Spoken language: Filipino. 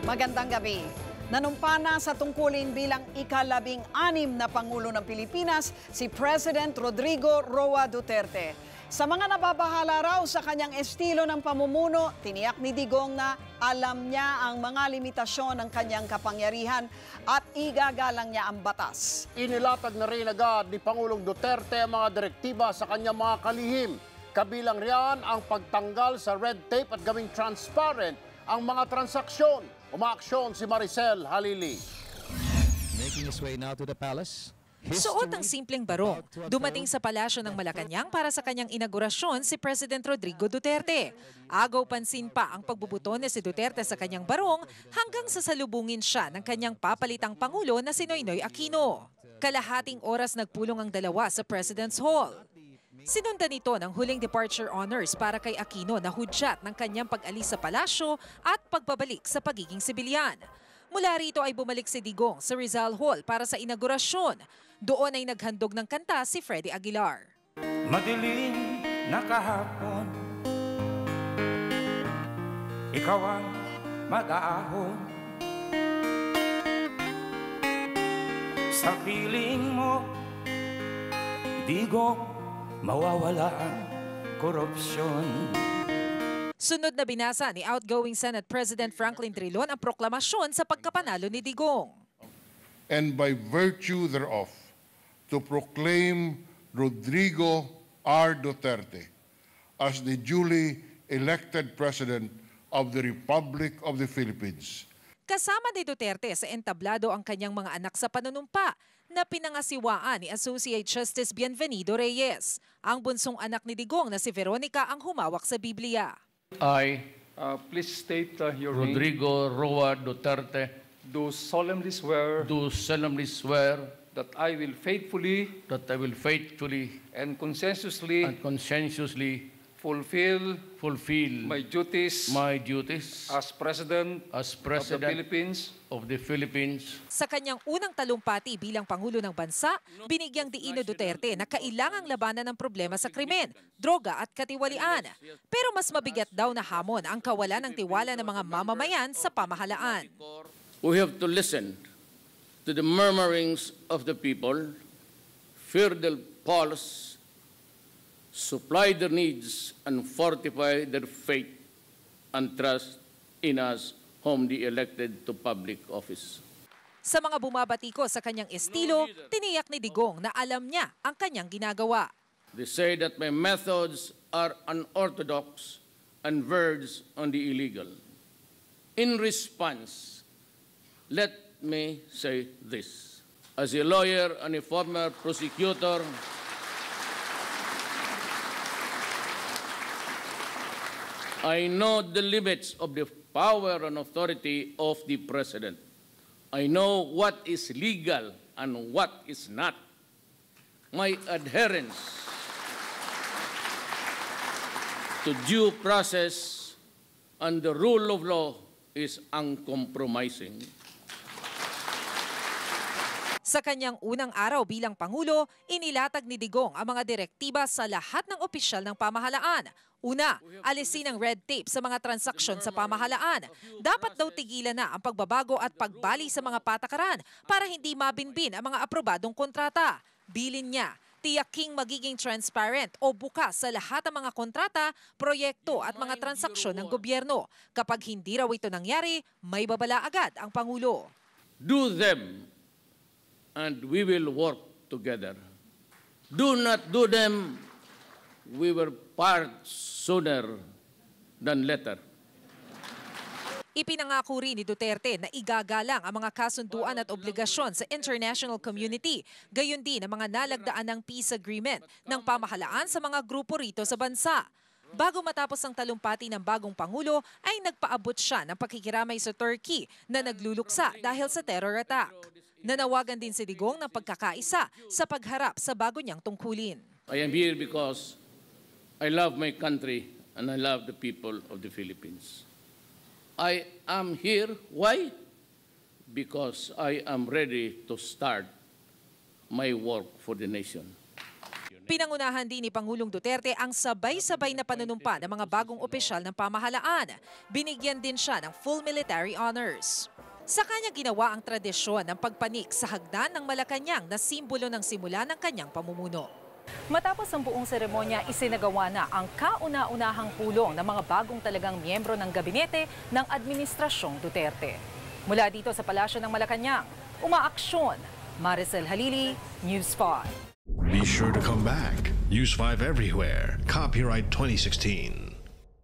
Magandang gabi. Nanumpa na sa tungkulin bilang ika-16 na Pangulo ng Pilipinas si President Rodrigo Roa Duterte. Sa mga nababahala raw sa kanyang estilo ng pamumuno, tiniyak ni Digong na alam niya ang mga limitasyon ng kanyang kapangyarihan at igagalang niya ang batas. Inilatag na rin agad ni Pangulong Duterte ang mga direktiba sa kanyang mga kalihim. Kabilang riyan ang pagtanggal sa red tape at gawing transparent ang mga transaksyon. Umaaksyon si Maricel Halili. Making his way now to the palace. Suot ang simpleng barong. Dumating sa palasyo ng Malacanang para sa kanyang inaugurasyon si President Rodrigo Duterte. Agaw pansin pa ang pagbubuto ni si Duterte sa kanyang barong hanggang sa salubungin siya ng kanyang papalitang Pangulo na si Noynoy Aquino. Kalahating oras nagpulong ang dalawa sa President's Hall. Sinundan ito ng huling departure honors para kay Aquino na hudyat ng kanyang pag-alis sa palasyo at pagbabalik sa pagiging sibilyan. Mula rito ay bumalik si Digong sa Rizal Hall para sa inaugurasyon. Doon ay naghandog ng kanta si Freddy Aguilar. Madilim na kahapon, ikaw ang mag-aahon. Sa piling mo, Digong, mawawala ang korupsyon. Sunod na binasa ni outgoing Senate President Franklin Trilon ang proklamasyon sa pagkapanalo ni Digong. And by virtue thereof, to proclaim Rodrigo R. Duterte as the duly elected President of the Republic of the Philippines. Kasama ni Duterte sa entablado ang kanyang mga anak sa panunumpa na pinangasiwaan ni Associate Justice Bienvenido Reyes. Ang bunsong anak ni Digong na si Veronica ang humawak sa Biblia. I, please state your Rodrigo Roa Duterte, name. Do solemnly swear that I will faithfully and conscientiously fulfill my duties as President of the Philippines. Sa kanyang unang talumpati bilang Pangulo ng Bansa, binigyang diin ni Duterte na kailangang labanan ng problema sa krimen, droga at katiwalian. Pero mas mabigat daw na hamon ang kawalan ng tiwala ng mga mamamayan sa pamahalaan. We have to listen to the murmurings of the people, fear their pulse, supply their needs, and fortify their faith and trust in us whom they elected to public office. Sa mga bumabatiko sa kanyang estilo, tiniyak ni Digong na alam niya ang kanyang ginagawa. They say that my methods are unorthodox and verge on the illegal. In response, let me say this. As a lawyer and a former prosecutor, I know the limits of the power and authority of the President. I know what is legal and what is not. My adherence to due process and the rule of law is uncompromising. Sa kanyang unang araw bilang Pangulo, inilatag ni Digong ang mga direktiba sa lahat ng opisyal ng pamahalaan. Una, alisin ang red tape sa mga transaksyon sa pamahalaan. Dapat daw tigilan na ang pagbabago at pagbali sa mga patakaran para hindi mabinbin ang mga aprobadong kontrata. Bilin niya, tiyaking magiging transparent o bukas sa lahat ng mga kontrata, proyekto at mga transaksyon ng gobyerno. Kapag hindi raw ito nangyari, may babala agad ang Pangulo. Do them and we will work together. Do not do them, we will part sooner than later. Ipinangako rin ni Duterte na igagalang ang mga kasunduan at obligasyon sa international community, gayon din ang mga nalagdaan ng peace agreement ng pamahalaan sa mga grupo rito sa bansa. Bago matapos ang talumpati ng bagong Pangulo, ay nagpaabot siya ng pakikiramay sa Turkey na nagluluksa dahil sa terror attack. Nanawagan din si Digong ng pagkakaisa sa pagharap sa bago niyang tungkulin. I am here because I love my country and I love the people of the Philippines. I am here, why? Because I am ready to start my work for the nation. Pinangunahan din ni Pangulong Duterte ang sabay-sabay na panunumpa ng mga bagong opisyal ng pamahalaan. Binigyan din siya ng full military honors. Sa kanya ginawa ang tradisyon ng pagpanik sa hagdan ng Malacanang na simbolo ng simula ng kanyang pamumuno. Matapos ang buong seremonya, isinagawa na ang kauna-unahang pulong ng mga bagong talagang miyembro ng gabinete ng Administrasyong Duterte. Mula dito sa Palasyo ng Malacanang, umaaksyon. Maricel Halili, News 5. Be sure to come back. News 5 everywhere. Copyright 2016.